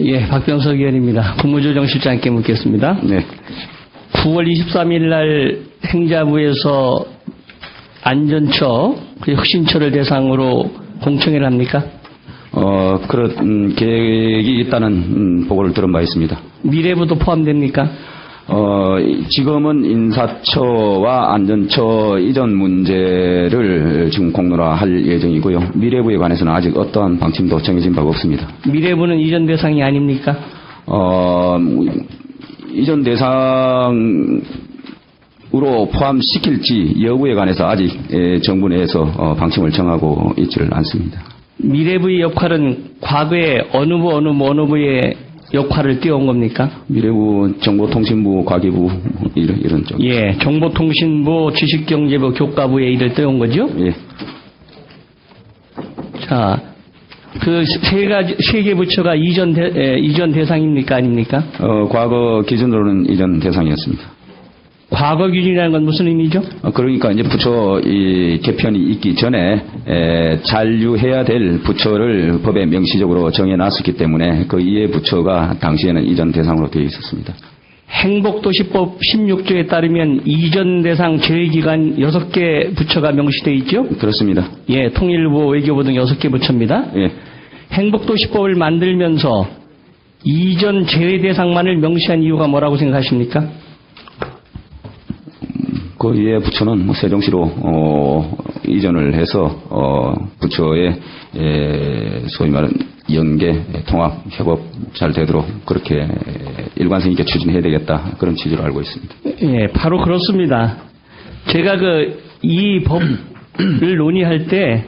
예, 박병석 의원입니다. 국무조정실장께 묻겠습니다. 네. 9월 23일 날 행자부에서 안전처, 혁신처를 대상으로 공청회를 합니까? 그런 계획이 있다는 보고를 들은 바 있습니다. 미래부도 포함됩니까? 지금은 인사처와 안전처 이전 문제를 지금 공론화할 예정이고요. 미래부에 관해서는 아직 어떠한 방침도 정해진 바가 없습니다. 미래부는 이전 대상이 아닙니까? 이전 대상으로 포함시킬지 여부에 관해서 아직 정부 내에서 방침을 정하고 있지를 않습니다. 미래부의 역할은 과거에 어느 부의 역할을 띄워온 겁니까? 미래부, 정보통신부, 과기부 이런 쪽. 예, 정보통신부, 주식경제부, 교과부에 일을 띄워온 거죠? 예. 자, 그 세 개 부처가 이전 대상입니까? 아닙니까? 과거 기준으로는 이전 대상이었습니다. 과거 기준이라는 건 무슨 의미죠? 그러니까 이제 부처 개편이 있기 전에 잔류해야 될 부처를 법에 명시적으로 정해놨었기 때문에 그 이해 부처가 당시에는 이전 대상으로 되어 있었습니다. 행복도시법 16조에 따르면 이전 대상 제외기관 6개 부처가 명시되어 있죠? 그렇습니다. 예, 통일부, 외교부 등 6개 부처입니다. 예. 행복도시법을 만들면서 이전 제외 대상만을 명시한 이유가 뭐라고 생각하십니까? 그 이해 부처는 세종시로 이전을 해서 부처의 소위 말하는 연계, 통합, 협업 잘 되도록 그렇게 일관성 있게 추진해야 되겠다 그런 취지로 알고 있습니다. 예, 바로 그렇습니다. 제가 이 법을 논의할 때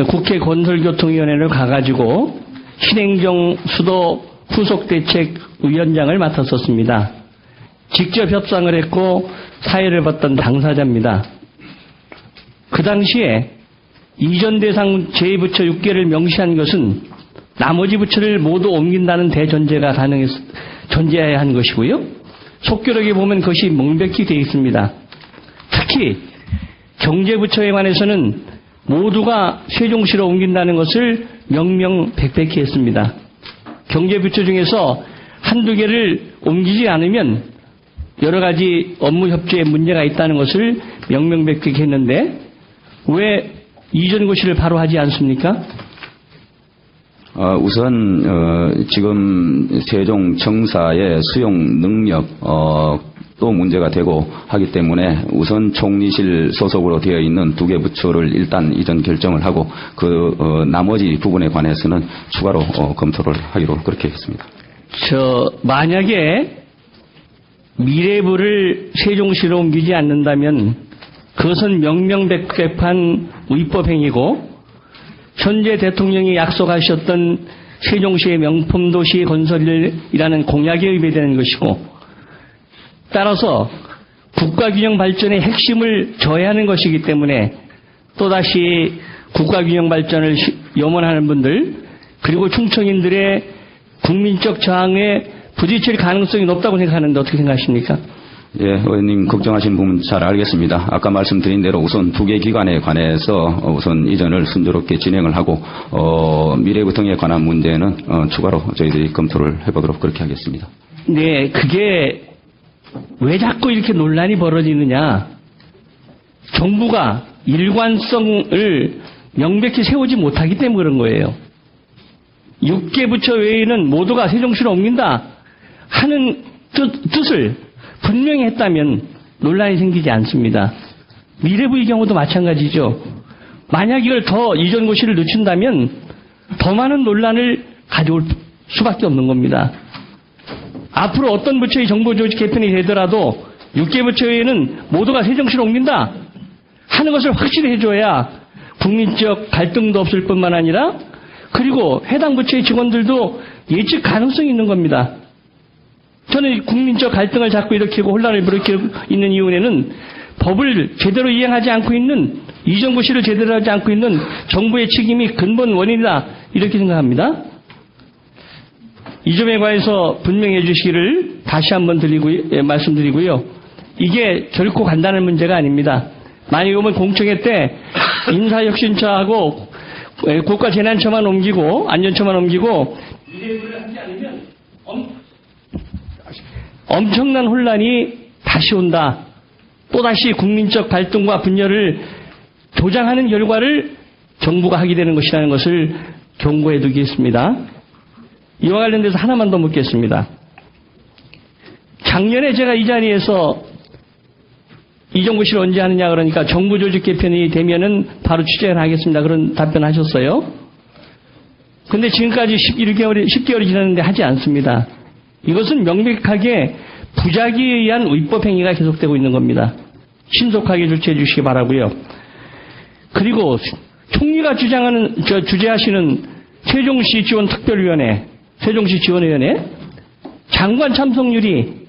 국회 건설교통위원회를 가가지고 신행정 수도 후속대책위원장을 맡았었습니다. 직접 협상을 했고 사회를 봤던 당사자입니다. 그 당시에 이전 대상 제2부처 6개를 명시한 것은 나머지 부처를 모두 옮긴다는 대전제가 존재해야 하는 것이고요. 속교록에 보면 그것이 명백히 되어 있습니다. 특히 경제부처에 관해서는 모두가 세종시로 옮긴다는 것을 명명백백히 했습니다. 경제부처 중에서 한두 개를 옮기지 않으면 여러 가지 업무 협조에 문제가 있다는 것을 명명백백히 했는데 왜 이전 고시를 바로 하지 않습니까? 우선 지금 세종청사의 수용 능력 또 문제가 되고 하기 때문에 우선 총리실 소속으로 되어 있는 2개 부처를 일단 이전 결정을 하고 나머지 부분에 관해서는 추가로 검토를 하기로 그렇게 했습니다. 만약에 미래부를 세종시로 옮기지 않는다면 그것은 명명백백한 위법행위고 현재 대통령이 약속하셨던 세종시의 명품도시 건설이라는 공약에 위배되는 것이고 따라서 국가균형 발전의 핵심을 저해하는 것이기 때문에 또다시 국가균형 발전을 염원하는 분들 그리고 충청인들의 국민적 저항에 부딪힐 가능성이 높다고 생각하는데 어떻게 생각하십니까? 예, 의원님 걱정하신 부분 잘 알겠습니다. 아까 말씀드린 대로 우선 2개 기관에 관해서 우선 이전을 순조롭게 진행을 하고 미래부 등에 관한 문제는 추가로 저희들이 검토를 해보도록 그렇게 하겠습니다. 네, 그게 왜 자꾸 이렇게 논란이 벌어지느냐. 정부가 일관성을 명백히 세우지 못하기 때문에 그런 거예요. 6개 부처 외에는 모두가 세종시로 옮긴다 하는 뜻을 분명히 했다면 논란이 생기지 않습니다. 미래부의 경우도 마찬가지죠. 만약 이걸 더 이전 고시를 늦춘다면 더 많은 논란을 가져올 수밖에 없는 겁니다. 앞으로 어떤 부처의 정보조직 개편이 되더라도 6개 부처 외에는 모두가 세종시로 옮긴다 하는 것을 확실히 해줘야 국민적 갈등도 없을 뿐만 아니라 그리고 해당 부처의 직원들도 예측 가능성이 있는 겁니다. 저는 국민적 갈등을 자꾸 일으키고 혼란을 일으키고 있는 이유에는 법을 제대로 이행하지 않고 있는 이전 고시를 제대로 하지 않고 있는 정부의 책임이 근본 원인이다 이렇게 생각합니다. 이 점에 관해서 분명해 주시기를 다시 한번 말씀드리고요. 이게 결코 간단한 문제가 아닙니다. 만약에 오면 공청회 때 인사혁신처하고 국가재난처만 옮기고 안전처만 옮기고 엄청난 혼란이 다시 온다. 또다시 국민적 발동과 분열을 조장하는 결과를 정부가 하게 되는 것이라는 것을 경고해 두겠습니다. 이와 관련돼서 하나만 더 묻겠습니다. 작년에 제가 이 자리에서 이정부 씨를 언제 하느냐 그러니까 정부 조직 개편이 되면은 바로 취재를 하겠습니다. 그런 답변하셨어요. 근데 지금까지 10개월이 지났는데 하지 않습니다. 이것은 명백하게 부작위에 의한 위법 행위가 계속되고 있는 겁니다. 신속하게 조치해 주시기 바라고요. 그리고 총리가 주재하시는 세종시 지원 특별위원회, 세종시 지원위원회 장관 참석률이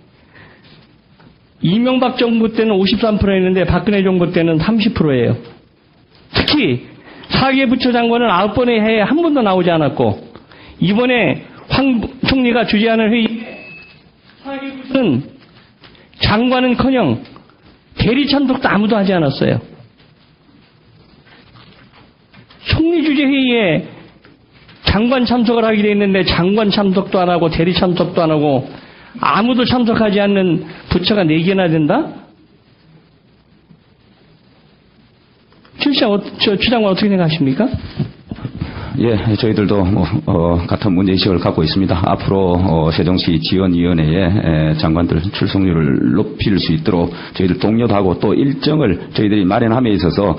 이명박 정부 때는 53%였는데 박근혜 정부 때는 30%예요. 특히 사개부처 장관은 9번의 해에 한 번도 나오지 않았고 이번에 황 총리가 주재하는 회의에 사개부처는 장관은커녕 대리 참석도 아무도 하지 않았어요. 총리 주재 회의에 장관 참석을 하게 돼 있는데 장관 참석도 안 하고 대리 참석도 안 하고 아무도 참석하지 않는 부처가 4개나 된다? 추장관 어떻게 생각하십니까? 예, 저희들도 같은 문제의식을 갖고 있습니다. 앞으로 세종시 지원위원회에 장관들 출석률을 높일 수 있도록 저희들 독려도 하고 또 일정을 저희들이 마련함에 있어서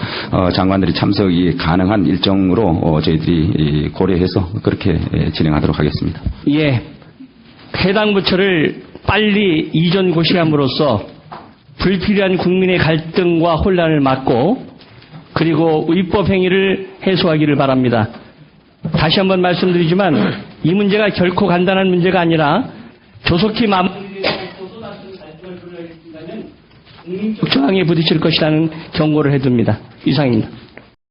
장관들이 참석이 가능한 일정으로 저희들이 고려해서 그렇게 진행하도록 하겠습니다. 예, 해당 부처를 빨리 이전 고시함으로써 불필요한 국민의 갈등과 혼란을 막고 그리고 위법 행위를 해소하기를 바랍니다. 다시 한번 말씀드리지만 이 문제가 결코 간단한 문제가 아니라 조속히 마무리되는 고소다툼 갈등을 불러일으킨다면 국민적 저항에 부딪힐 것이라는 경고를 해둡니다. 이상입니다.